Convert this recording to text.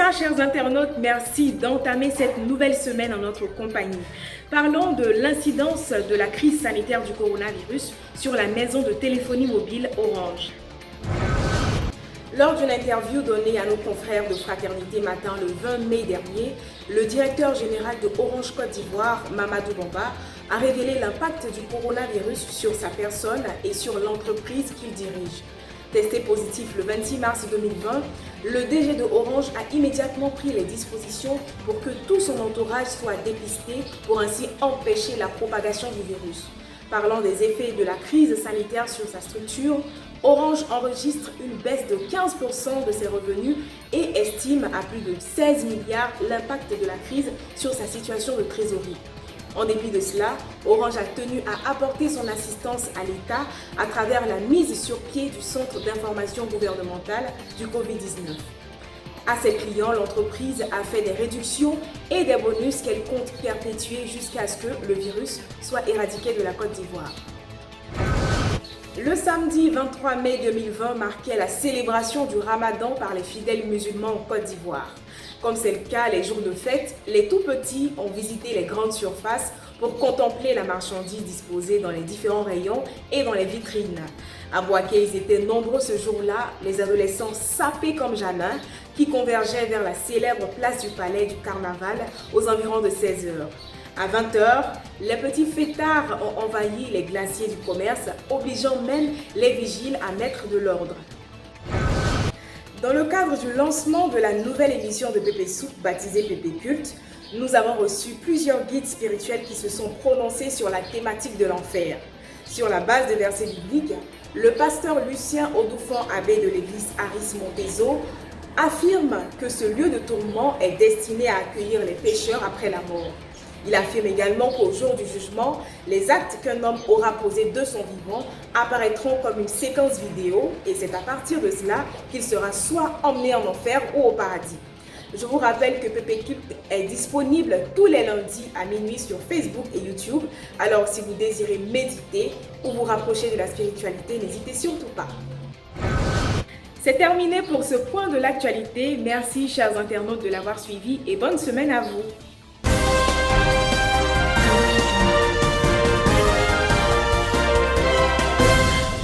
ça, chers internautes, merci d'entamer cette nouvelle semaine en notre compagnie. Parlons de l'incidence de la crise sanitaire du coronavirus sur la maison de téléphonie mobile Orange. Lors d'une interview donnée à nos confrères de Fraternité Matin le 20 mai dernier, le directeur général de Orange Côte d'Ivoire, Mamadou Bamba, a révélé l'impact du coronavirus sur sa personne et sur l'entreprise qu'il dirige. Testé positif le 26 mars 2020, le DG de Orange a immédiatement pris les dispositions pour que tout son entourage soit dépisté pour ainsi empêcher la propagation du virus. Parlant des effets de la crise sanitaire sur sa structure, Orange enregistre une baisse de 15% de ses revenus et estime à plus de 16 milliards l'impact de la crise sur sa situation de trésorerie. En dépit de cela, Orange a tenu à apporter son assistance à l'État à travers la mise sur pied du Centre d'information gouvernementale du Covid-19. À ses clients, l'entreprise a fait des réductions et des bonus qu'elle compte perpétuer jusqu'à ce que le virus soit éradiqué de la Côte d'Ivoire. Le samedi 23 mai 2020 marquait la célébration du Ramadan par les fidèles musulmans en Côte d'Ivoire. Comme c'est le cas les jours de fête, les tout-petits ont visité les grandes surfaces pour contempler la marchandise disposée dans les différents rayons et dans les vitrines. À Boaké, ils étaient nombreux ce jour-là, les adolescents sapés comme jamais, qui convergeaient vers la célèbre place du Palais du Carnaval aux environs de 16 h. À 20 h, les petits fêtards ont envahi les glaciers du commerce, obligeant même les vigiles à mettre de l'ordre. Dans le cadre du lancement de la nouvelle édition de Pépé Soup, baptisée Pépé Culte, nous avons reçu plusieurs guides spirituels qui se sont prononcés sur la thématique de l'enfer. Sur la base de versets bibliques, le pasteur Lucien Odoufan, abbé de l'église Aris Montezo, affirme que ce lieu de tourment est destiné à accueillir les pécheurs après la mort. Il affirme également qu'au jour du jugement, les actes qu'un homme aura posés de son vivant apparaîtront comme une séquence vidéo et c'est à partir de cela qu'il sera soit emmené en enfer ou au paradis. Je vous rappelle que Pépé Culte est disponible tous les lundis à minuit sur Facebook et YouTube. Alors si vous désirez méditer ou vous rapprocher de la spiritualité, n'hésitez surtout pas. C'est terminé pour ce point de l'actualité. Merci chers internautes de l'avoir suivi et bonne semaine à vous.